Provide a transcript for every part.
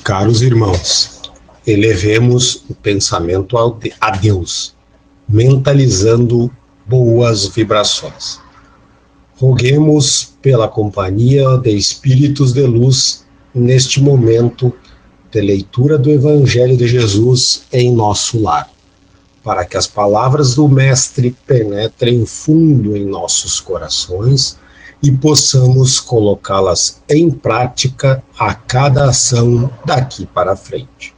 Caros irmãos, elevemos o pensamento a Deus, mentalizando boas vibrações. Roguemos pela companhia de espíritos de luz neste momento de leitura do Evangelho de Jesus em nosso lar, para que as palavras do Mestre penetrem fundo em nossos corações e possamos colocá-las em prática a cada ação daqui para frente.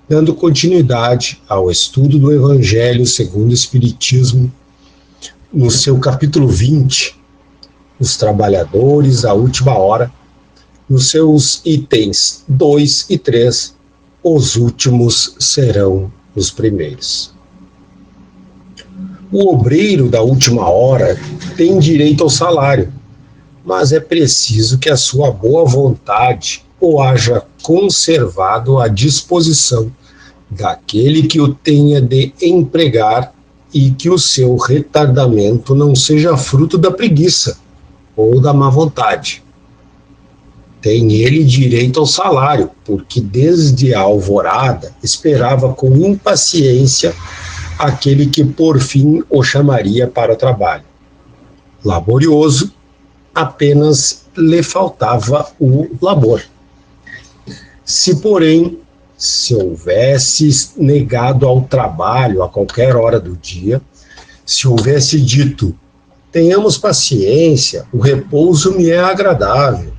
Dando continuidade ao estudo do Evangelho segundo o Espiritismo, no seu capítulo 20, os trabalhadores à última hora, nos seus itens 2 e 3, os últimos serão os primeiros. O obreiro da última hora tem direito ao salário, mas é preciso que a sua boa vontade o haja conservado à disposição daquele que o tenha de empregar e que o seu retardamento não seja fruto da preguiça ou da má vontade. Tem ele direito ao salário, porque desde a alvorada esperava com impaciência aquele que por fim o chamaria para o trabalho. Laborioso, apenas lhe faltava o labor. Se, porém, se houvesse negado ao trabalho a qualquer hora do dia, se houvesse dito, tenhamos paciência, o repouso me é agradável,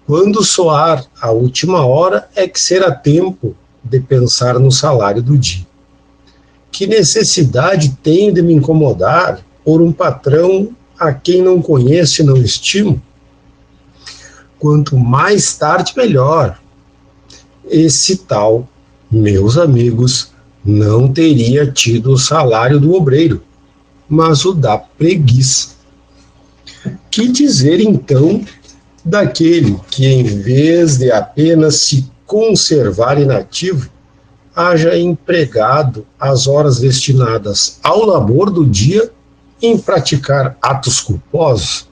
quando soar a última hora é que será tempo de pensar no salário do dia. Que necessidade tenho de me incomodar por um patrão a quem não conheço e não estimo? Quanto mais tarde, melhor. Esse tal, meus amigos, não teria tido o salário do obreiro, mas o da preguiça. Que dizer, então, daquele que, em vez de apenas se conservar inativo, haja empregado as horas destinadas ao labor do dia em praticar atos culposos,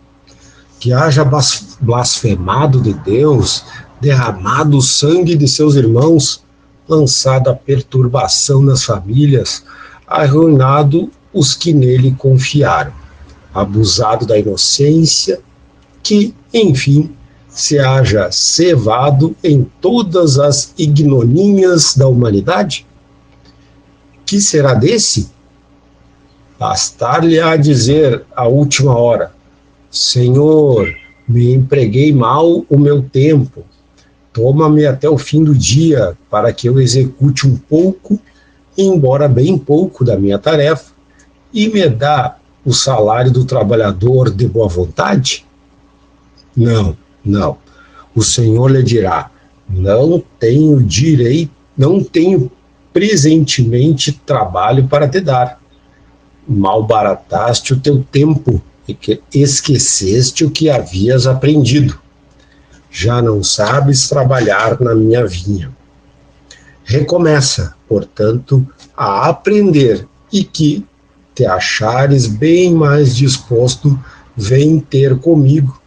que haja blasfemado de Deus, derramado o sangue de seus irmãos, lançado a perturbação nas famílias, arruinado os que nele confiaram, abusado da inocência, que, enfim, se haja cevado em todas as ignomínias da humanidade? Que será desse? Bastar-lhe-á dizer à última hora, Senhor, me empreguei mal o meu tempo, toma-me até o fim do dia para que eu execute um pouco, embora bem pouco, da minha tarefa, e me dá o salário do trabalhador de boa vontade? Não. O Senhor lhe dirá, não tenho presentemente trabalho para te dar. Malbarataste o teu tempo e que esqueceste o que havias aprendido. Já não sabes trabalhar na minha vinha. Recomeça, portanto, a aprender e que te achares bem mais disposto, vem ter comigo,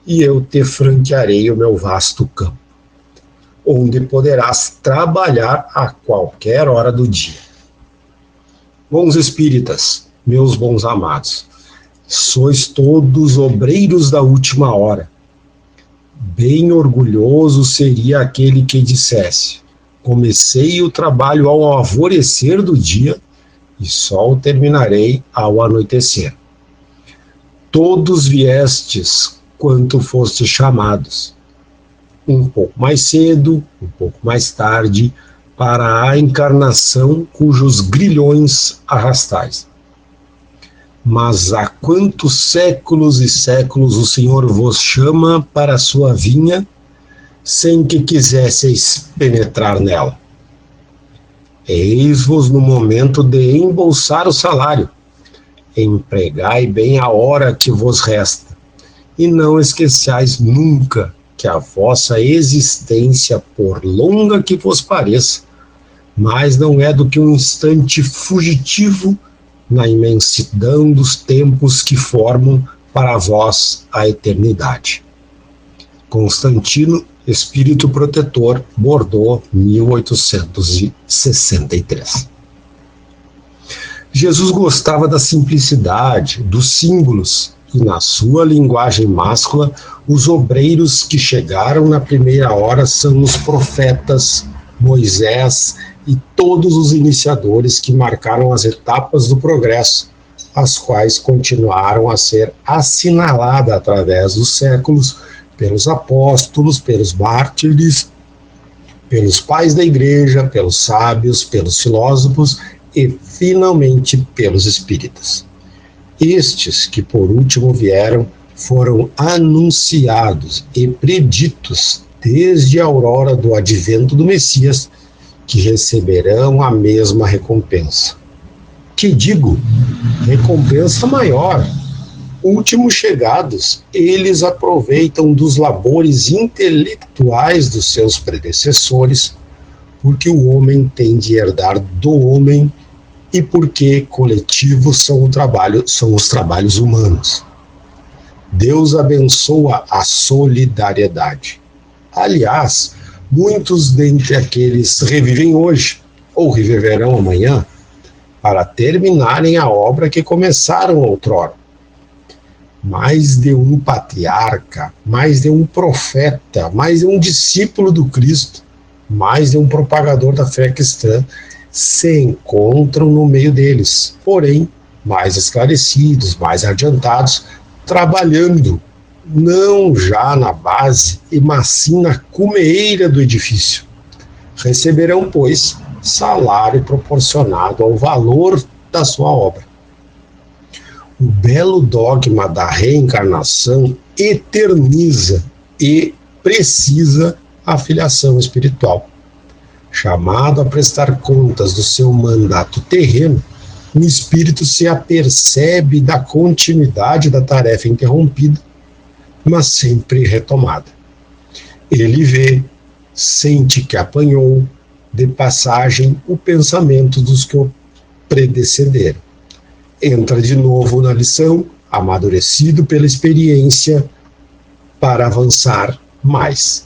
e eu te franquearei o meu vasto campo, onde poderás trabalhar a qualquer hora do dia. Bons espíritas, meus bons amados, sois todos obreiros da última hora. Bem orgulhoso seria aquele que dissesse, comecei o trabalho ao alvorecer do dia e só o terminarei ao anoitecer. Todos viestes quanto fostes chamados, um pouco mais cedo, um pouco mais tarde, para a encarnação cujos grilhões arrastais. Mas há quantos séculos e séculos o Senhor vos chama para a sua vinha, sem que quisesseis penetrar nela? Eis-vos no momento de embolsar o salário. Empregai bem a hora que vos resta, e não esqueçais nunca que a vossa existência, por longa que vos pareça, mais não é do que um instante fugitivo na imensidão dos tempos que formam para vós a eternidade. Constantino, Espírito Protetor, Bordeaux, 1863. Jesus gostava da simplicidade, dos símbolos, e na sua linguagem máscula, os obreiros que chegaram na primeira hora são os profetas, Moisés e todos os iniciadores que marcaram as etapas do progresso, as quais continuaram a ser assinaladas através dos séculos pelos apóstolos, pelos mártires, pelos pais da igreja, pelos sábios, pelos filósofos e, finalmente, pelos espíritas. Estes que por último vieram foram anunciados e preditos desde a aurora do advento do Messias, que receberão a mesma recompensa. Que digo, recompensa maior. Últimos chegados, eles aproveitam dos labores intelectuais dos seus predecessores, porque o homem tem de herdar do homem e porque coletivos são os trabalhos humanos. Deus abençoa a solidariedade. Aliás, muitos dentre aqueles revivem hoje, ou reviverão amanhã, para terminarem a obra que começaram outrora. Mais de um patriarca, mais de um profeta, mais de um discípulo do Cristo, mais de um propagador da fé cristã se encontram no meio deles, porém, mais esclarecidos, mais adiantados, trabalhando, não já na base, mas sim na cumeira do edifício. Receberão, pois, salário proporcionado ao valor da sua obra. O belo dogma da reencarnação eterniza e precisa a filiação espiritual. Chamado a prestar contas do seu mandato terreno, o espírito se apercebe da continuidade da tarefa interrompida, mas sempre retomada. Ele vê, sente que apanhou de passagem o pensamento dos que o predecederam. Entra de novo na lição, amadurecido pela experiência, para avançar mais.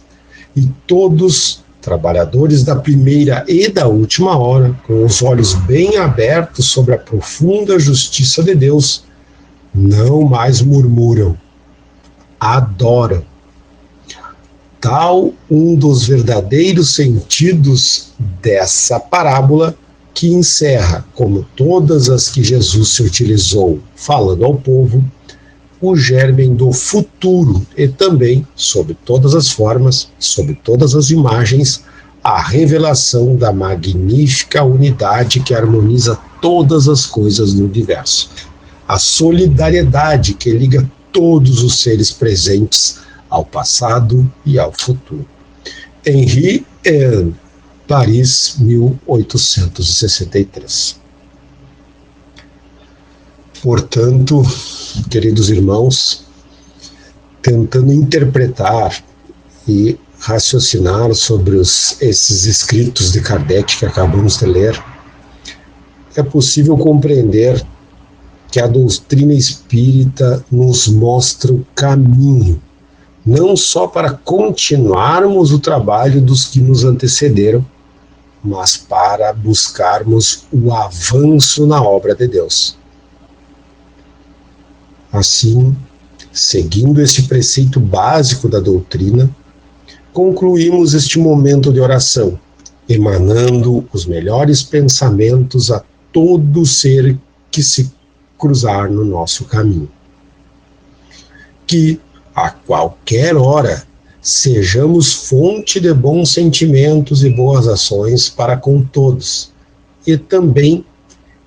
E todos, trabalhadores da primeira e da última hora, com os olhos bem abertos sobre a profunda justiça de Deus, não mais murmuram, adoram. Tal um dos verdadeiros sentidos dessa parábola, que encerra, como todas as que Jesus se utilizou falando ao povo, o germen do futuro e também, sob todas as formas, sob todas as imagens, a revelação da magnífica unidade que harmoniza todas as coisas do universo. A solidariedade que liga todos os seres presentes ao passado e ao futuro. Henri Ern, Paris, 1863. Portanto, queridos irmãos, tentando interpretar e raciocinar sobre esses escritos de Kardec que acabamos de ler, é possível compreender que a doutrina espírita nos mostra o caminho, não só para continuarmos o trabalho dos que nos antecederam, mas para buscarmos o avanço na obra de Deus. Assim, seguindo este preceito básico da doutrina, concluímos este momento de oração, emanando os melhores pensamentos a todo ser que se cruzar no nosso caminho. Que, a qualquer hora, sejamos fonte de bons sentimentos e boas ações para com todos, e também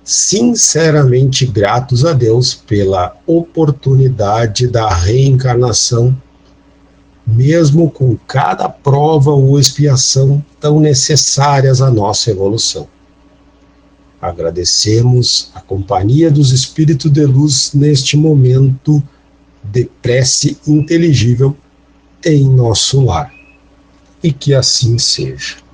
sinceramente gratos a Deus pela oportunidade da reencarnação, mesmo com cada prova ou expiação tão necessárias à nossa evolução. Agradecemos a companhia dos Espíritos de Luz neste momento de prece inteligível em nosso lar. E que assim seja.